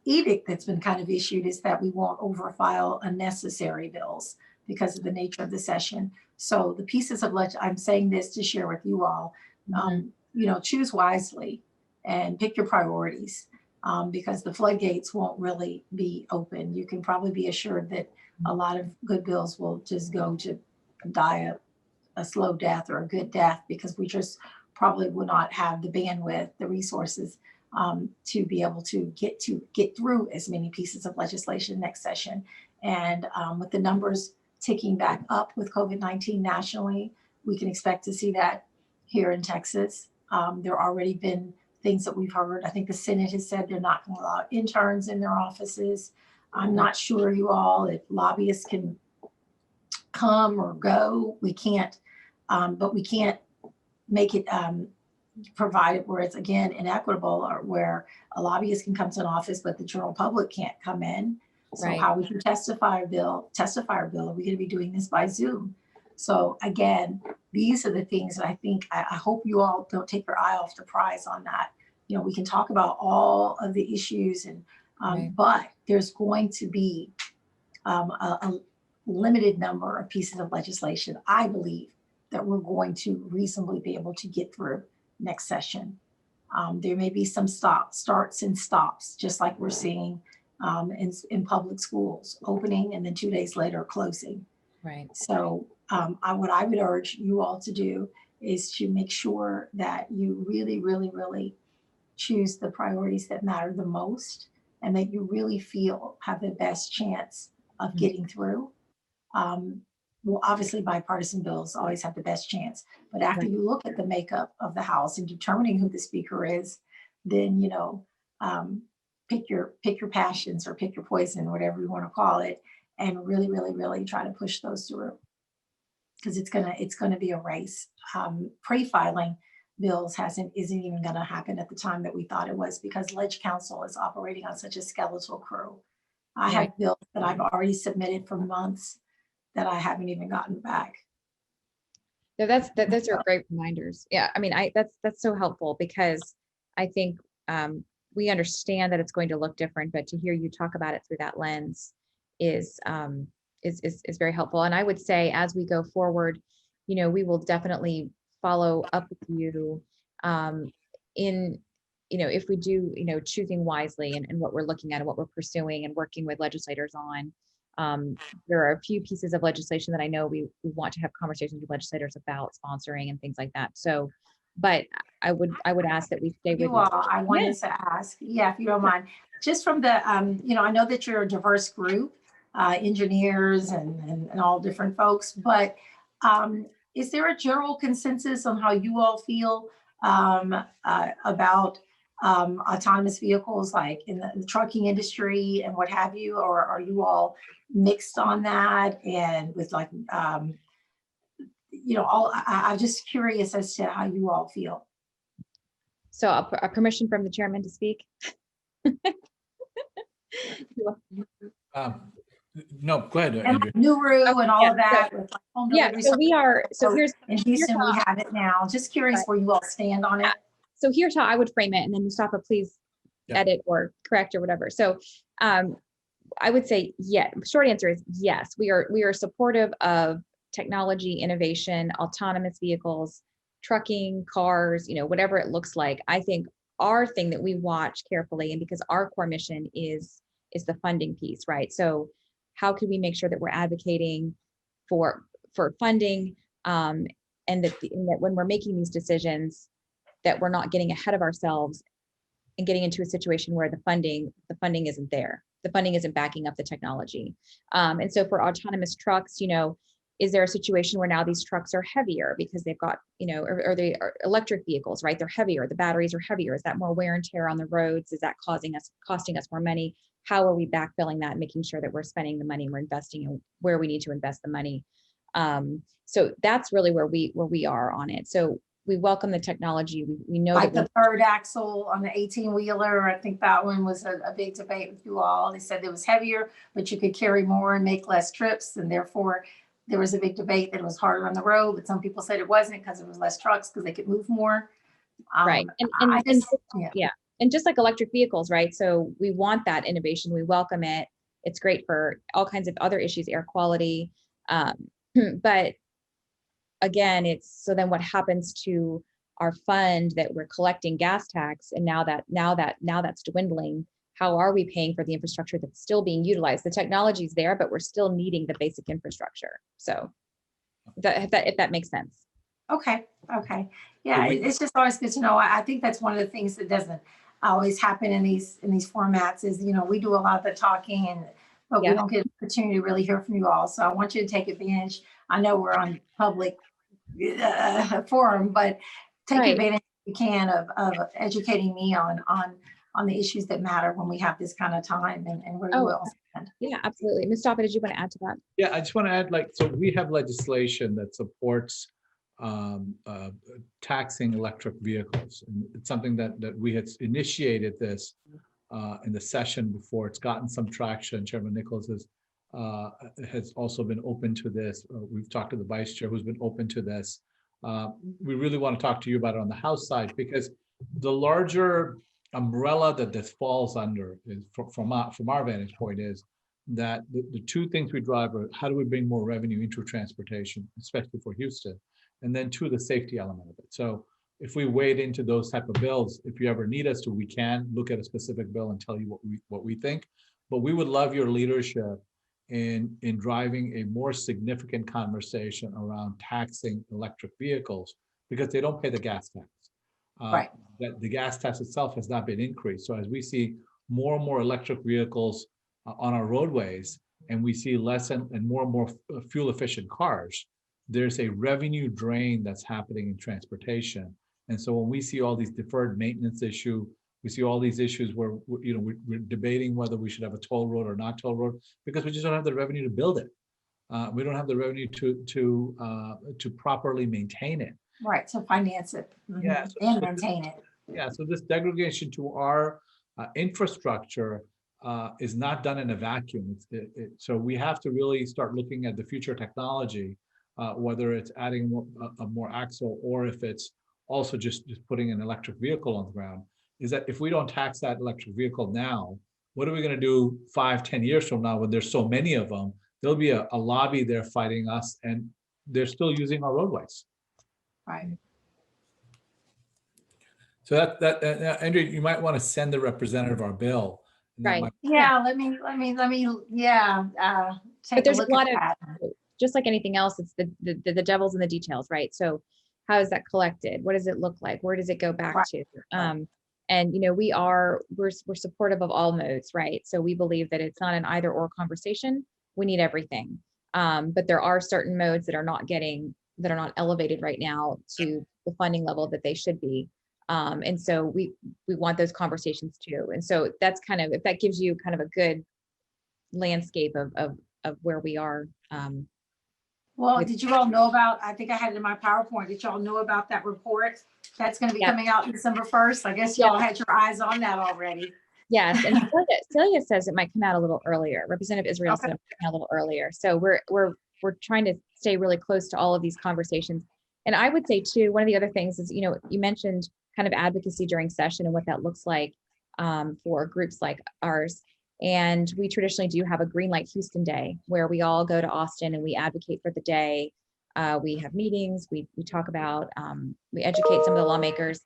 edict that's been kind of issued is that we won't overfile unnecessary bills because of the nature of the session. So the pieces of I'm saying this to share with you all, choose wisely and pick your priorities, because the floodgates won't really be open. You can probably be assured that a lot of good bills will just go to die a slow death or a good death, because we just probably will not have the bandwidth, the resources, to be able to get through as many pieces of legislation next session. And with the numbers ticking back up with COVID-19 nationally, we can expect to see that here in Texas. There already been things that we've heard. I think the Senate has said they're not going to allow interns in their offices. I'm not sure, you all, if lobbyists can come or go. We can't, but we can't make it provided where it's, again, inequitable, or where a lobbyist can come to an office, but the general public can't come in. So Right. how would you testify our bill? Are we going to be doing this by Zoom? So again, these are the things that I think, I hope you all don't take your eye off the prize on that. We can talk about all of the issues, and Right. but there's going to be a limited number of pieces of legislation, I believe, that we're going to reasonably be able to get through next session. There may be some starts and stops, just like we're seeing in public schools, opening and then 2 days later closing. Right. So what I would urge you all to do is to make sure that you really, really, really choose the priorities that matter the most, and that you really feel have the best chance of getting through. Well, obviously bipartisan bills always have the best chance, but after Right. you look at the makeup of the House and determining who the speaker is, then pick your passions, or pick your poison, whatever you want to call it, and really, really, really try to push those through, because it's gonna be a race. Pre-filing bills isn't even gonna happen at the time that we thought it was, because Lege Council is operating on such a skeletal crew. I Right. have bills that I've already submitted for months that I haven't even gotten back. No, those are great reminders. Yeah, I mean, that's so helpful, because I think we understand that it's going to look different, but to hear you talk about it through that lens is very helpful. And I would say, as we go forward, we will definitely follow up with you in if we do choosing wisely, and what we're looking at and what we're pursuing and working with legislators on. There are a few pieces of legislation that I know we want to have conversations with legislators about sponsoring and things like that. So, but I would ask that we stay with You all, I wanted to ask, if you don't mind, just from the, I know that you're a diverse group, engineers and all different folks, but is there a general consensus on how you all feel about autonomous vehicles, like in the trucking industry and what have you, or are you all mixed on that? And with I'm just curious as to how you all feel. So a permission from the chairman to speak. No, go ahead, And Andrew. Nuru and all of that. So, with home yeah, delivery so we are, so service. here's In Houston, how, we have it now. Just curious where you all stand on it. so here's how I would frame it, and then Mustafa, please edit or correct or whatever. So I would say, short answer is yes, we are supportive of technology, innovation, autonomous vehicles, trucking, cars, whatever it looks like. I think our thing that we watch carefully, and because our core mission is the funding piece, right? So how can we make sure that we're advocating for funding, and that when we're making these decisions, that we're not getting ahead of ourselves and getting into a situation where the funding isn't there. The funding isn't backing up the technology. And so for autonomous trucks, is there a situation where now these trucks are heavier because they've got, or they are electric vehicles, right? They're heavier, the batteries are heavier. Is that more wear and tear on the roads? Is that costing us more money? How are we backfilling that, making sure that we're spending the money, we're investing in where we need to invest the money? So that's really where we are on it. So we welcome the technology. We know like that the third axle on the 18-wheeler. I think that one was a big debate with you all. They said it was heavier, but you could carry more and make less trips, and therefore there was a big debate that it was harder on the road, but some people said it wasn't because there was less trucks because they could move more. Right. I just, yeah. Yeah. And just like electric vehicles, right? So we want that innovation. We welcome it. It's great for all kinds of other issues, air quality. But again, so then what happens to our fund that we're collecting gas tax? And now that's dwindling. How are we paying for the infrastructure that's still being utilized? The technology's there, but we're still needing the basic infrastructure. So if that makes sense. Okay. Yeah, it's just always good to know. I think that's one of the things that doesn't always happen in these formats is, we do a lot of the talking but we don't get an opportunity to really hear from you all. So I want you to take advantage. I know we're on public forum, but take advantage if you can of educating me on the issues that matter when we have this kind of time and where you will spend. Yeah, absolutely. Mustafa, did you want to add to that? Yeah, I just want to add, so we have legislation that supports taxing electric vehicles. And it's something that we had initiated this in the session before. It's gotten some traction. Chairman Nichols has also been open to this. We've talked to the vice chair who's been open to this. We really want to talk to you about it on the House side, because the larger umbrella that this falls under is from our vantage point is that the two things we drive are how do we bring more revenue into transportation, especially for Houston, and then two, the safety element of it. So if we wade into those type of bills, if you ever need us to, we can look at a specific bill and tell you what we think. But we would love your leadership in driving a more significant conversation around taxing electric vehicles, because they don't pay the gas tax. Right. That the gas tax itself has not been increased. So as we see more and more electric vehicles on our roadways, and we see less and more fuel efficient cars, there's a revenue drain that's happening in transportation. And so when we see all these deferred maintenance issue, we see all these issues where we're debating whether we should have a toll road or not toll road, because we just don't have the revenue to build it. We don't have the revenue to properly maintain it. Right, to finance it. Yeah, and maintain it. Yeah, so this degradation to our infrastructure is not done in a vacuum. So we have to really start looking at the future technology, whether it's adding a more axle or if it's also just putting an electric vehicle on the ground. Is that if we don't tax that electric vehicle now, what are we going to do 5-10 years from now when there's so many of them? There'll be a lobby there fighting us, and they're still using our roadways. Right. So that Andrea, you might want to send the representative our bill. Right. Yeah. Let me. Yeah. But there's a lot of, just like anything else, it's the devil's in the details, right? So how is that collected? What does it look like? Where does it go back to? And we're supportive of all modes, right? So we believe that it's not an either or conversation. We need everything. But there are certain modes that are not elevated right now to the funding level that they should be. And so we want those conversations too. And so that's kind of, if that gives you kind of a good landscape of where we are. Well, did you all know about, I think I had it in my PowerPoint, did y'all know about that report that's going to be coming out December 1st? I guess y'all had your eyes on that already. Yes, and Celia says it might come out a little earlier. Representative Israel said it might come out a little earlier. So we're trying to stay really close to all of these conversations. And I would say too, one of the other things is, you mentioned kind of advocacy during session and what that looks like for groups like ours. And we traditionally do have a Green Light Houston Day where we all go to Austin and we advocate for the day. We have meetings, we talk about, we educate some of the lawmakers.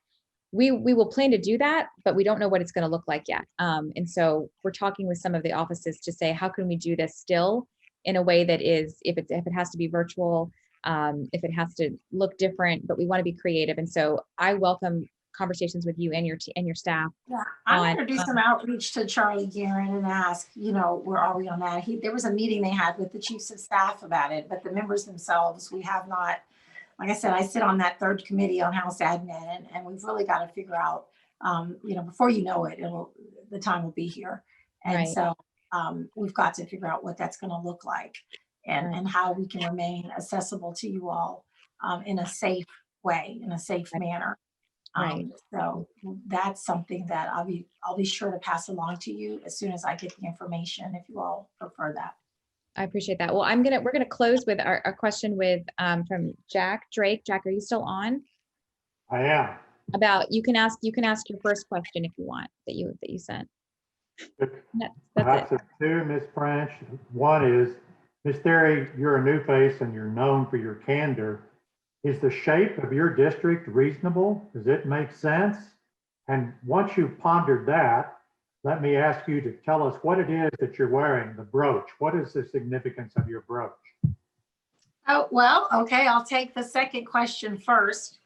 We will plan to do that, but we don't know what it's going to look like yet. And so we're talking with some of the offices to say, how can we do this still in a way that is, if it has to be virtual, if it has to look different, but we want to be creative. And so I welcome conversations with you and your staff. Yeah, I'm going to do some outreach to Charlie Guerin and ask, where are we on that? There was a meeting they had with the chiefs of staff about it, but the members themselves, we have not. Like I said, I sit on that third committee on House Admin, and we've really got to figure out, before you know it, the time will be here. And so we've got to figure out what that's going to look like and how we can remain accessible to you all in a safe way, in a safe manner. So that's something that I'll be sure to pass along to you as soon as I get the information, if you all prefer that. I appreciate that. Well, we're gonna close with our question with from Jack Drake. Jack, are you still on? I am. About you can ask your first question if you want that you sent. That's Perhaps it. two, Ms. French. One is, Ms. Thierry, you're a new face and you're known for your candor. Is the shape of your district reasonable? Does it make sense? And once you've pondered that, let me ask you to tell us what it is that you're wearing, the brooch. What is the significance of your brooch? Oh, well, okay, I'll take the second question first.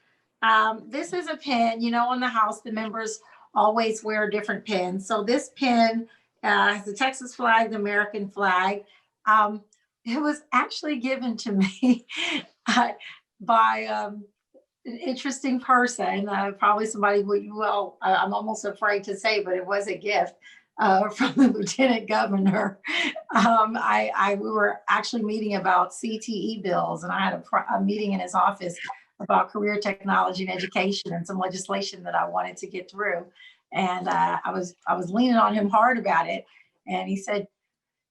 This is a pin, you know, in the House, the members always wear different pins. So this pin has the Texas flag, the American flag. It was actually given to me by an interesting person, probably somebody I'm almost afraid to say, but it was a gift from the Lieutenant Governor. We were actually meeting about CTE bills, and I had a meeting in his office about career technology and education and some legislation that I wanted to get through. And I was leaning on him hard about it. And he said,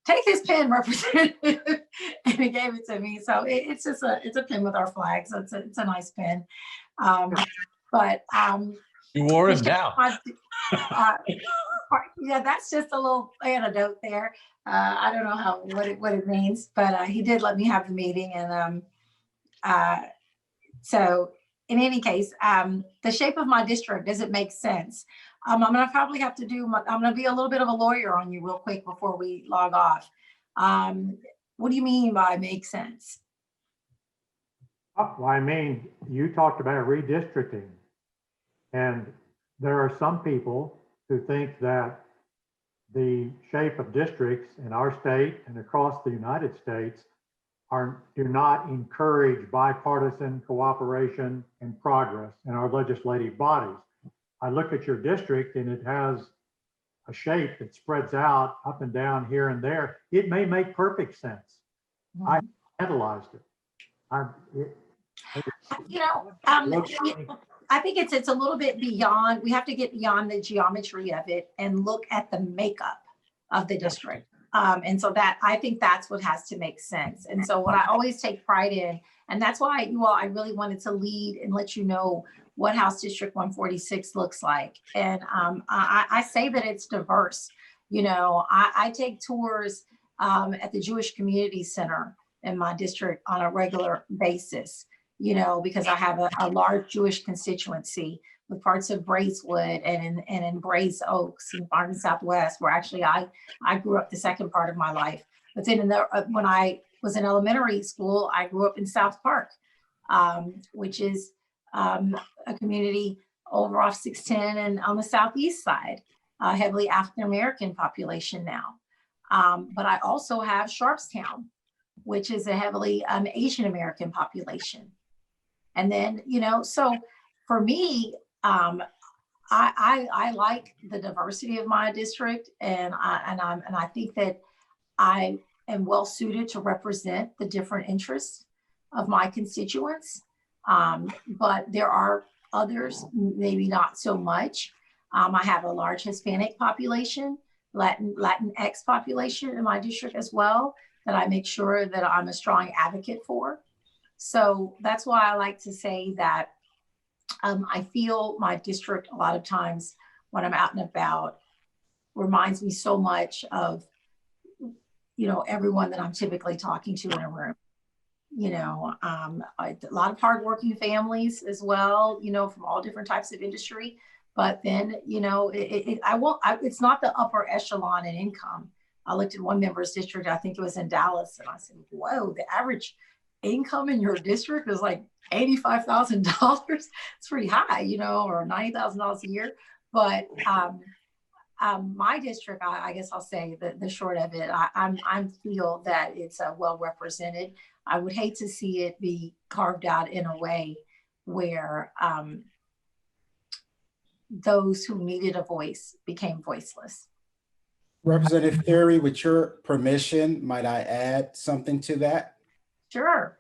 "Take this pen, Representative," and he gave it to me. So it's a pen with our flag. So it's a nice pen. You wore him down. Yeah, that's just a little anecdote there. I don't know what it means, but he did let me have the meeting. And so in any case, the shape of my district, does it make sense? I'm gonna probably have to I'm gonna be a little bit of a lawyer on you real quick before we log off. What do you mean by make sense? Well, I mean, you talked about redistricting, and there are some people who think that the shape of districts in our state and across the United States do not encourage bipartisan cooperation and progress in our legislative bodies. I look at your district and it has a shape that spreads out up and down here and there. It may make perfect sense. Mhm. I analyzed it. I think it's a little bit beyond. We have to get beyond the geometry of it and look at the makeup of the district. And so that I think that's what has to make sense. And so what I always take pride in, and that's why I really wanted to lead and let you know what House District 146 looks like. And I say that it's diverse. You know, I take tours at the Jewish Community Center in my district on a regular basis, you know, because I have a large Jewish constituency with parts of Bracewood and in Brace Oaks and Farmington Southwest, where actually I grew up the second part of my life. But then when I was in elementary school, I grew up in South Park, which is a community over off 610 and on the southeast side, heavily African-American population now. But I also have Sharpstown, which is a heavily Asian-American population. And then, you know, so for me, I like the diversity of my district, and I think that I am well suited to represent the different interests of my constituents. But there are others, maybe not so much. I have a large Hispanic population, Latinx population in my district as well, that I make sure that I'm a strong advocate for. So that's why I like to say that I feel my district a lot of times when I'm out and about reminds me so much of, you know, everyone that I'm typically talking to in a room. You know, a lot of hardworking families as well, you know, from all different types of industry. But then, you know, it's not the upper echelon in income. I looked at one member's district, I think it was in Dallas, and I said, whoa, the average income in your district is like $85,000. It's pretty high, you know, or $90,000 a year. But my district, I guess I'll say the short of it, I feel that it's well represented. I would hate to see it be carved out in a way where those who needed a voice became voiceless. Representative Thierry, with your permission, might I add something to that? Sure.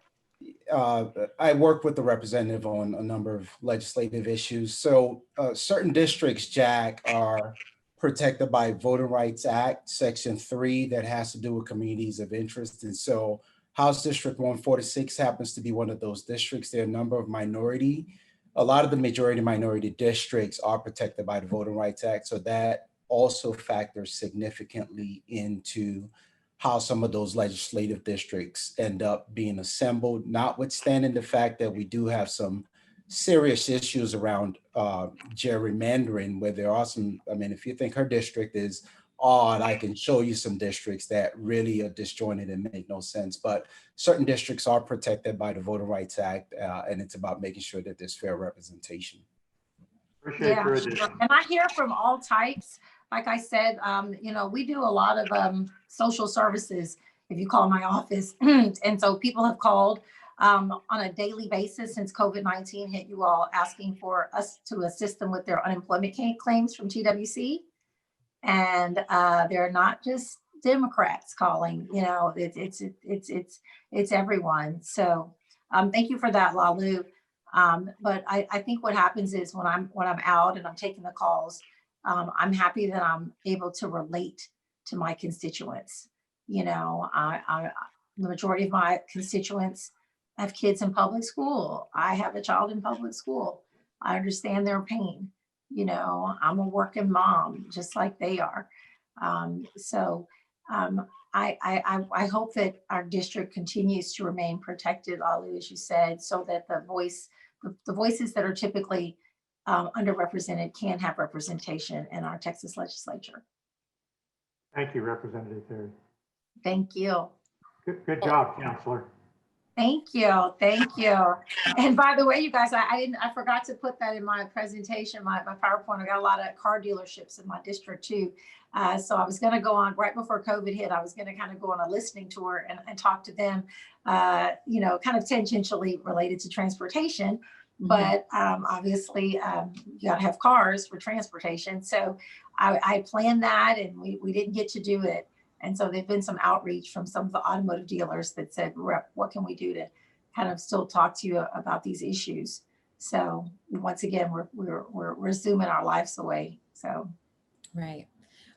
I work with the representative on a number of legislative issues. So certain districts, Jack, are protected by Voting Rights Act, Section 3, that has to do with communities of interest. And so House District 146 happens to be one of those districts. There are a number of a lot of the majority minority districts are protected by the Voting Rights Act. So that also factors significantly into how some of those legislative districts end up being assembled, notwithstanding the fact that we do have some serious issues around gerrymandering, where there are some, I mean, if you think her district is odd, I can show you some districts that really are disjointed and make no sense. But certain districts are protected by the Voting Rights Act, and it's about making sure that there's fair representation. Appreciate your addition. Sure. And I hear from all types. Like I said, we do a lot of social services, if you call my office. And so people have called on a daily basis since COVID-19 hit you all, asking for us to assist them with their unemployment claims from TWC. And they're not just Democrats calling, it's everyone. So thank you for that, Lalu. But I think what happens is when I'm out and I'm taking the calls, I'm happy that I'm able to relate to my constituents. The majority of my constituents have kids in public school. I have a child in public school. I understand their pain. I'm a working mom, just like they are. I hope that our district continues to remain protected, Ali, as you said, so that the voices that are typically underrepresented can have representation in our Texas legislature. Thank you, Representative Thierry. Thank you. Good job, Counselor. Thank you. Thank you. And by the way, you guys, I forgot to put that in my presentation, my PowerPoint. I got a lot of car dealerships in my district too. So I was going to go on right before COVID hit. I was going to kind of go on a listening tour and talk to them, kind of tangentially related to transportation. But obviously, you got to have cars for transportation. So I planned that, and we didn't get to do it. And so there've been some outreach from some of the automotive dealers that said, Rep, what can we do to kind of still talk to you about these issues? So once again, we're zooming our lives away. So. Right.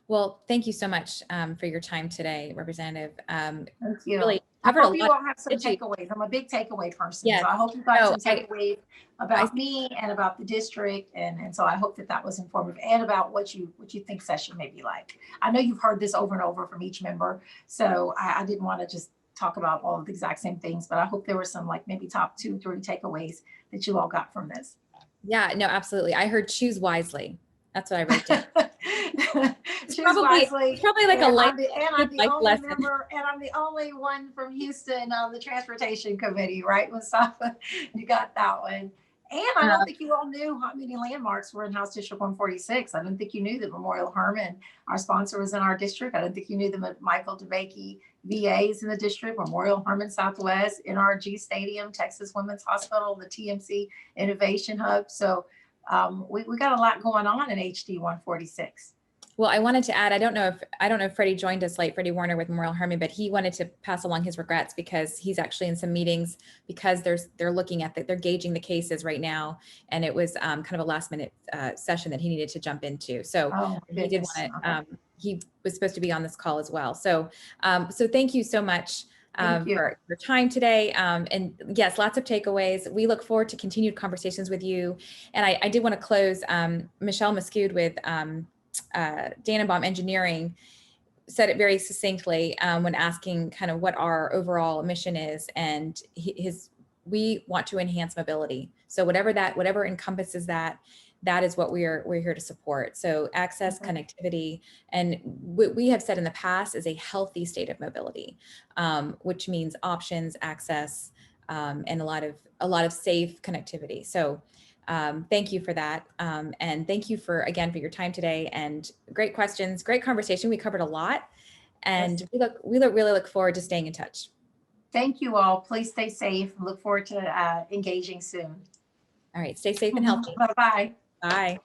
Well, thank you so much for your time today, Representative. Thank you. Really I covered a hope you lot. all have some takeaways. I'm a big takeaway person. Yes. So I hope you got No, some takeaways about me and about the district. And so I hope that was informative, and about what you think session may be like. I know you've heard this over and over from each member. So I didn't want to just talk about all of the exact same things, but I hope there were some maybe top 2 or 3 takeaways that you all got from this. Yeah, no, absolutely. I heard choose wisely. That's what I wrote down. Choose wisely. It's probably like a life, I'm the only lesson. member, and I'm the only one from Houston on the transportation committee, right, Mustafa? You got that one. And I don't think you all knew how many landmarks were in House District 146. I don't think you knew that Memorial Hermann, our sponsor, was in our district. I don't think you knew that Michael DeBakey VA is in the district, Memorial Hermann Southwest, NRG Stadium, Texas Women's Hospital, the TMC Innovation Hub. So we got a lot going on in HD 146. Well, I wanted to add, I don't know if Freddie joined us late, Freddie Warner with Memorial Hermann, but he wanted to pass along his regrets because he's actually in some meetings because they're looking at they're gauging the cases right now. And it was kind of a last minute session that he needed to jump into. So he did want to, he was supposed to be on this call as well. So, so thank you so much for your time today. And yes, lots of takeaways. We look forward to continued conversations with you. And I did want to close Michelle Muscood with Dannenbaum Engineering said it very succinctly when asking kind of what our overall mission is, and we want to enhance mobility. So whatever encompasses that is what we're here to support. So access, connectivity, and what we have said in the past is a healthy state of mobility, which means options, access, and a lot of safe connectivity. So thank you for that. And thank you again for your time today, and great questions, great conversation. We covered a lot, and we really look forward to staying in touch. Thank you all. Please stay safe. Look forward to engaging soon. All right. Stay safe and healthy. Bye-bye. Bye.